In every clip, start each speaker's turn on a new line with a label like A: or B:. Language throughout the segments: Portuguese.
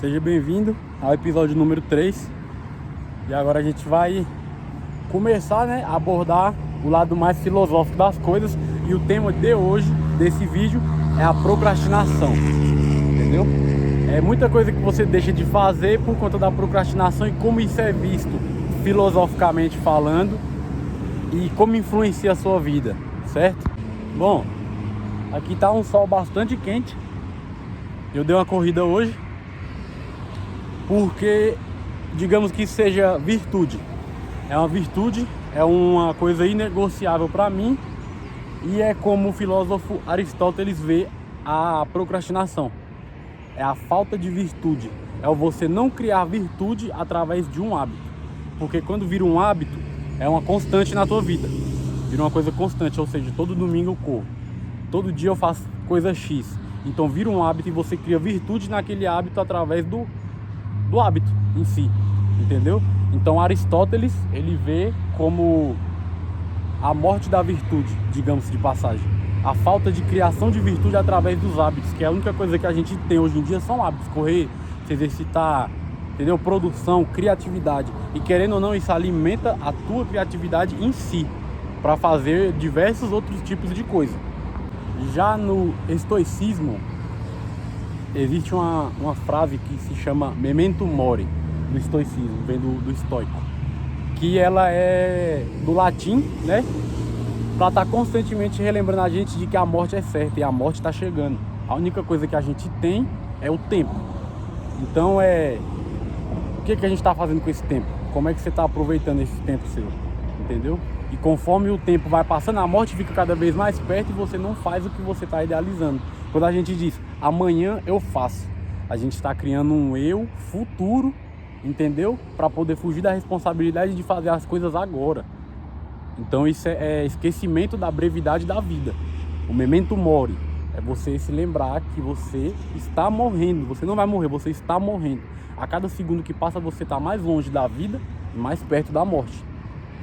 A: Seja bem-vindo ao episódio número 3. E agora a gente vai começar, a abordar o lado mais filosófico das coisas. E o tema de hoje, desse vídeo, é a procrastinação. Entendeu? É muita coisa que você deixa de fazer por conta da procrastinação e como isso é visto filosoficamente falando e como influencia a sua vida, certo? Bom, aqui tá um sol bastante quente. Eu dei uma corrida hoje porque, digamos que seja virtude. É uma virtude, é uma coisa inegociável para mim. E é como o filósofo Aristóteles vê a procrastinação. É a falta de virtude. É o você não criar virtude através de um hábito. Porque quando vira um hábito, é uma constante na tua vida. Vira uma coisa constante, ou seja, todo domingo eu corro. Todo dia eu faço coisa X. Então vira um hábito e você cria virtude naquele hábito através do hábito em si, entendeu? Então Aristóteles, ele vê como a morte da virtude, digamos de passagem. A falta de criação de virtude através dos hábitos, que é a única coisa que a gente tem hoje em dia são hábitos. Correr, se exercitar, entendeu? Produção, criatividade. E querendo ou não, isso alimenta a tua criatividade em si, para fazer diversos outros tipos de coisa. Já no estoicismo, existe uma frase que se chama memento mori, do estoicismo, vem do estoico, que ela é do latim, para estar constantemente relembrando a gente de que a morte é certa e a morte está chegando. A única coisa que a gente tem é o tempo. Então o que a gente está fazendo com esse tempo? Como é que você está aproveitando esse tempo seu? Entendeu? E conforme o tempo vai passando, a morte fica cada vez mais perto e você não faz o que você está idealizando. Quando a gente diz, amanhã eu faço, a gente está criando um eu futuro, entendeu? Para poder fugir da responsabilidade de fazer as coisas agora. Então isso é esquecimento da brevidade da vida. O memento mori é você se lembrar que você está morrendo. Você não vai morrer, você está morrendo. A cada segundo que passa você está mais longe da vida e mais perto da morte.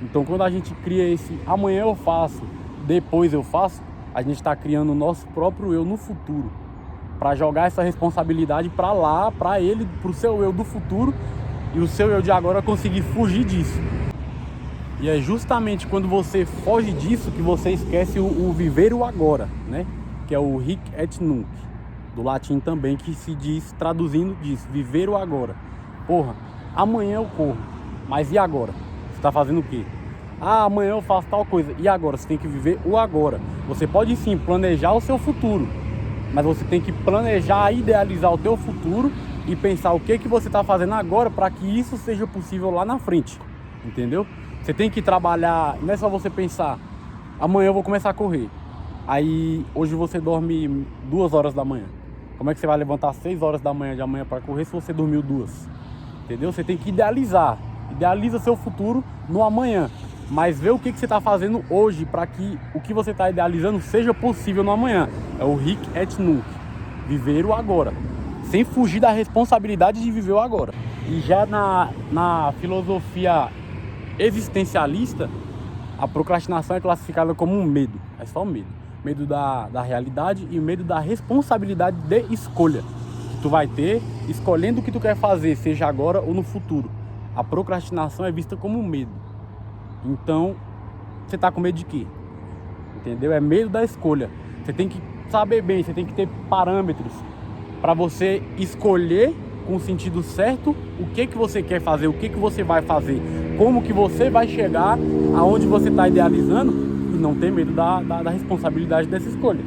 A: Então quando a gente cria esse amanhã eu faço, depois eu faço, a gente está criando o nosso próprio eu no futuro, para jogar essa responsabilidade para lá, para ele, para o seu eu do futuro, e o seu eu de agora conseguir fugir disso. E é justamente quando você foge disso que você esquece o viver o agora, que é o hic et nunc, do latim também, que se diz, traduzindo, diz viver o agora. Porra, amanhã eu corro, mas e agora? Você está fazendo o quê? Amanhã eu faço tal coisa. E agora? Você tem que viver o agora. Você pode sim planejar o seu futuro, mas você tem que planejar, idealizar o teu futuro e pensar o que você está fazendo agora para que isso seja possível lá na frente. Entendeu? Você tem que trabalhar, não é só você pensar, amanhã eu vou começar a correr. Aí hoje você dorme 2 horas da manhã. Como é que você vai levantar 6 horas da manhã de amanhã para correr se você dormiu 2? Entendeu? Você tem que idealizar. Idealiza seu futuro no amanhã, mas vê o que você está fazendo hoje para que o que você está idealizando seja possível no amanhã. É o hic et nunc, viver o agora, sem fugir da responsabilidade de viver o agora. E já na filosofia existencialista, a procrastinação é classificada como um medo, é só um medo. Medo da realidade e o medo da responsabilidade de escolha que tu vai ter escolhendo o que tu quer fazer, seja agora ou no futuro. A procrastinação é vista como um medo. Então, você tá com medo de quê? Entendeu? É medo da escolha. Você tem que saber bem, você tem que ter parâmetros para você escolher com o sentido certo o que você quer fazer, o que você vai fazer, como que você vai chegar aonde você está idealizando e não ter medo da responsabilidade dessa escolha.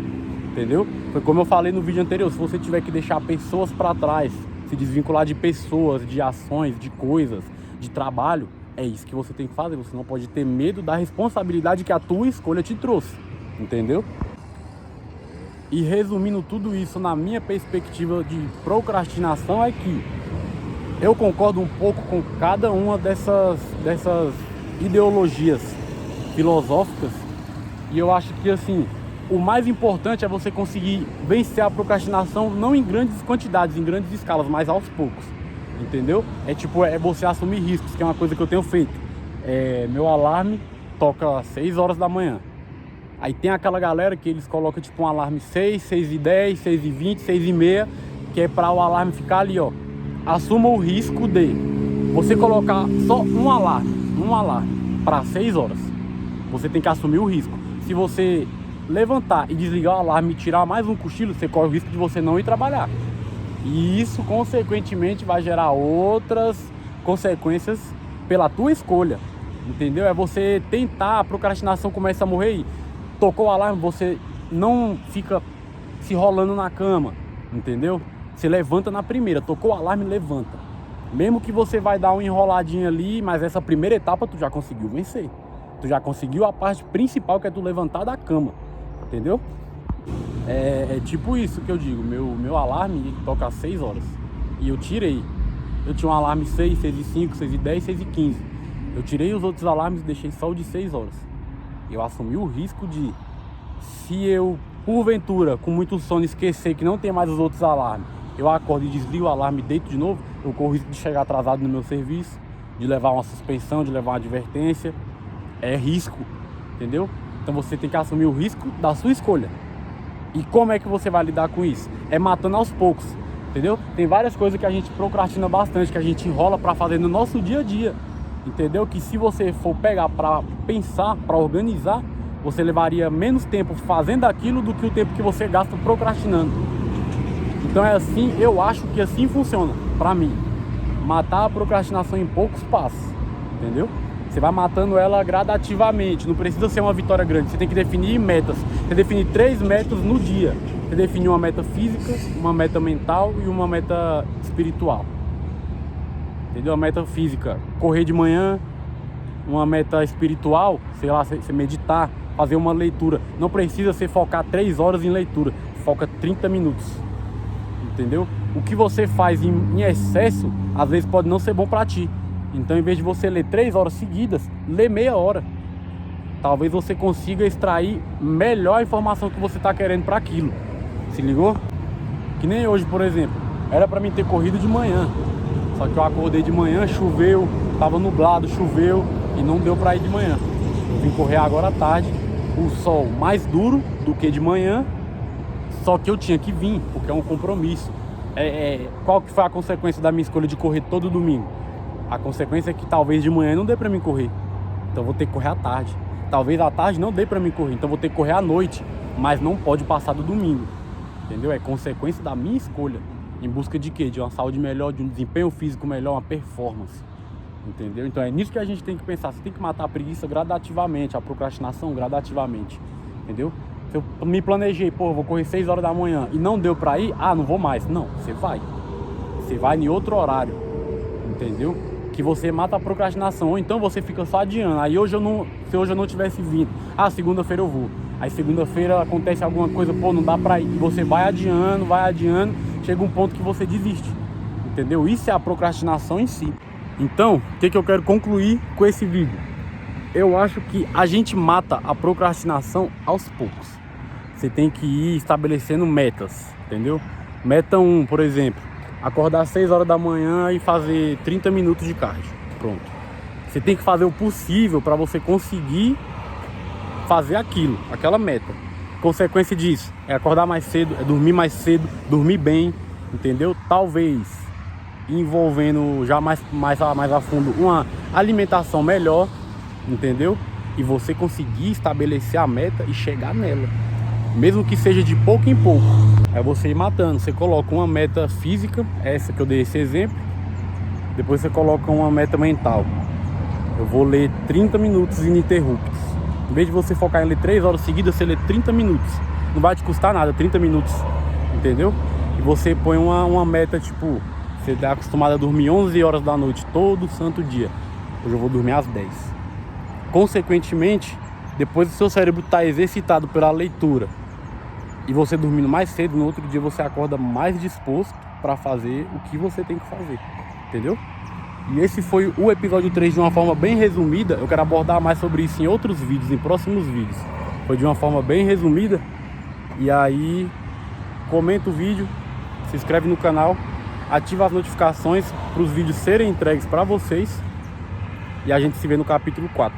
A: Entendeu? Foi como eu falei no vídeo anterior, se você tiver que deixar pessoas para trás, se desvincular de pessoas, de ações, de coisas, de trabalho, é isso que você tem que fazer. Você não pode ter medo da responsabilidade que a tua escolha te trouxe, entendeu? E resumindo tudo isso na minha perspectiva de procrastinação é que eu concordo um pouco com cada uma dessas ideologias filosóficas. E eu acho que assim, o mais importante é você conseguir vencer a procrastinação não em grandes quantidades, em grandes escalas, mas aos poucos. Entendeu? É você assumir riscos, que é uma coisa que eu tenho feito. Meu alarme toca às 6 horas da manhã. Aí tem aquela galera que eles colocam tipo um alarme 6, 6h10, 6h20, 6h30, que é para o alarme ficar ali, ó, assuma o risco de você colocar só um alarme para 6 horas. Você tem que assumir o risco. Se você levantar e desligar o alarme e tirar mais um cochilo, você corre o risco de você não ir trabalhar. E isso, consequentemente, vai gerar outras consequências pela tua escolha, entendeu? É você tentar, a procrastinação começa a morrer. Tocou o alarme, você não fica se rolando na cama, entendeu? Você levanta na primeira, tocou o alarme, levanta. Mesmo que você vai dar uma enroladinha ali, mas essa primeira etapa tu já conseguiu vencer. Tu já conseguiu a parte principal, que é tu levantar da cama, entendeu? É tipo isso que eu digo. Meu alarme, ele toca às 6 horas. E eu tirei. Eu tinha um alarme 6, 6 e 5, 6 e 10, 6 e 15. Eu tirei os outros alarmes e deixei só o de 6 horas. Eu assumi o risco de, se eu, porventura, com muito sono, esquecer que não tem mais os outros alarmes, eu acordo e desligo o alarme e deito de novo, eu corro o risco de chegar atrasado no meu serviço, de levar uma suspensão, de levar uma advertência. É risco, entendeu? Então você tem que assumir o risco da sua escolha. E como é que você vai lidar com isso? É matando aos poucos, entendeu? Tem várias coisas que a gente procrastina bastante, que a gente enrola para fazer no nosso dia a dia, entendeu? Que se você for pegar para pensar, para organizar, você levaria menos tempo fazendo aquilo do que o tempo que você gasta procrastinando. Então é assim, eu acho que assim funciona para mim. Matar a procrastinação em poucos passos, entendeu? Você vai matando ela gradativamente, não precisa ser uma vitória grande. Você tem que definir metas. Você define 3 metas no dia. Você define uma meta física, uma meta mental e uma meta espiritual. Entendeu? A meta física, correr de manhã. Uma meta espiritual, sei lá, você meditar, fazer uma leitura. Não precisa você focar 3 horas em leitura. Foca 30 minutos. Entendeu? O que você faz em excesso, às vezes pode não ser bom pra ti. Então, em vez de você ler 3 horas seguidas, lê meia hora. Talvez você consiga extrair melhor a informação que você está querendo para aquilo. Se ligou? Que nem hoje, por exemplo. Era para mim ter corrido de manhã. Só que eu acordei de manhã, choveu, tava nublado, choveu e não deu para ir de manhã. Eu vim correr agora à tarde. O sol mais duro do que de manhã. Só que eu tinha que vir, porque é um compromisso. Qual que foi a consequência da minha escolha de correr todo domingo? A consequência é que talvez de manhã não dê pra mim correr. Então eu vou ter que correr à tarde. Talvez à tarde não dê pra mim correr. Então eu vou ter que correr à noite. Mas não pode passar do domingo. Entendeu? É consequência da minha escolha. Em busca de quê? De uma saúde melhor, de um desempenho físico melhor, uma performance. Entendeu? Então é nisso que a gente tem que pensar. Você tem que matar a preguiça gradativamente, a procrastinação gradativamente. Entendeu? Se eu me planejei, pô, eu vou correr 6 horas da manhã e não deu pra ir, não vou mais. Não, você vai. Você vai em outro horário. Entendeu? Que você mata a procrastinação, ou então você fica só adiando. Aí se hoje eu não tivesse vindo, segunda-feira eu vou. Aí segunda-feira acontece alguma coisa, pô, não dá pra ir. E você vai adiando, chega um ponto que você desiste. Entendeu? Isso é a procrastinação em si. Então, o que eu quero concluir com esse vídeo? Eu acho que a gente mata a procrastinação aos poucos. Você tem que ir estabelecendo metas, entendeu? Meta 1, por exemplo, acordar às 6 horas da manhã e fazer 30 minutos de cardio. Pronto. Você tem que fazer o possível para você conseguir fazer aquilo, aquela meta. Consequência disso é acordar mais cedo, é dormir mais cedo, dormir bem, entendeu? Talvez envolvendo já mais a fundo uma alimentação melhor, entendeu? E você conseguir estabelecer a meta e chegar nela. Mesmo que seja de pouco em pouco. É você ir matando. Você coloca uma meta física, essa que eu dei esse exemplo. Depois você coloca uma meta mental. Eu vou ler 30 minutos ininterruptos. Em vez de você focar em ler 3 horas seguidas, você lê 30 minutos. Não vai te custar nada, 30 minutos. Entendeu? E você põe uma meta, tipo, você está acostumado a dormir 11 horas da noite todo santo dia. Hoje eu vou dormir às 10. Consequentemente, depois o seu cérebro está exercitado pela leitura e você dormindo mais cedo, no outro dia você acorda mais disposto para fazer o que você tem que fazer, entendeu? E esse foi o episódio 3 de uma forma bem resumida. Eu quero abordar mais sobre isso em outros vídeos, em próximos vídeos. Foi de uma forma bem resumida. E aí, comenta o vídeo, se inscreve no canal, ativa as notificações para os vídeos serem entregues para vocês. E a gente se vê no capítulo 4.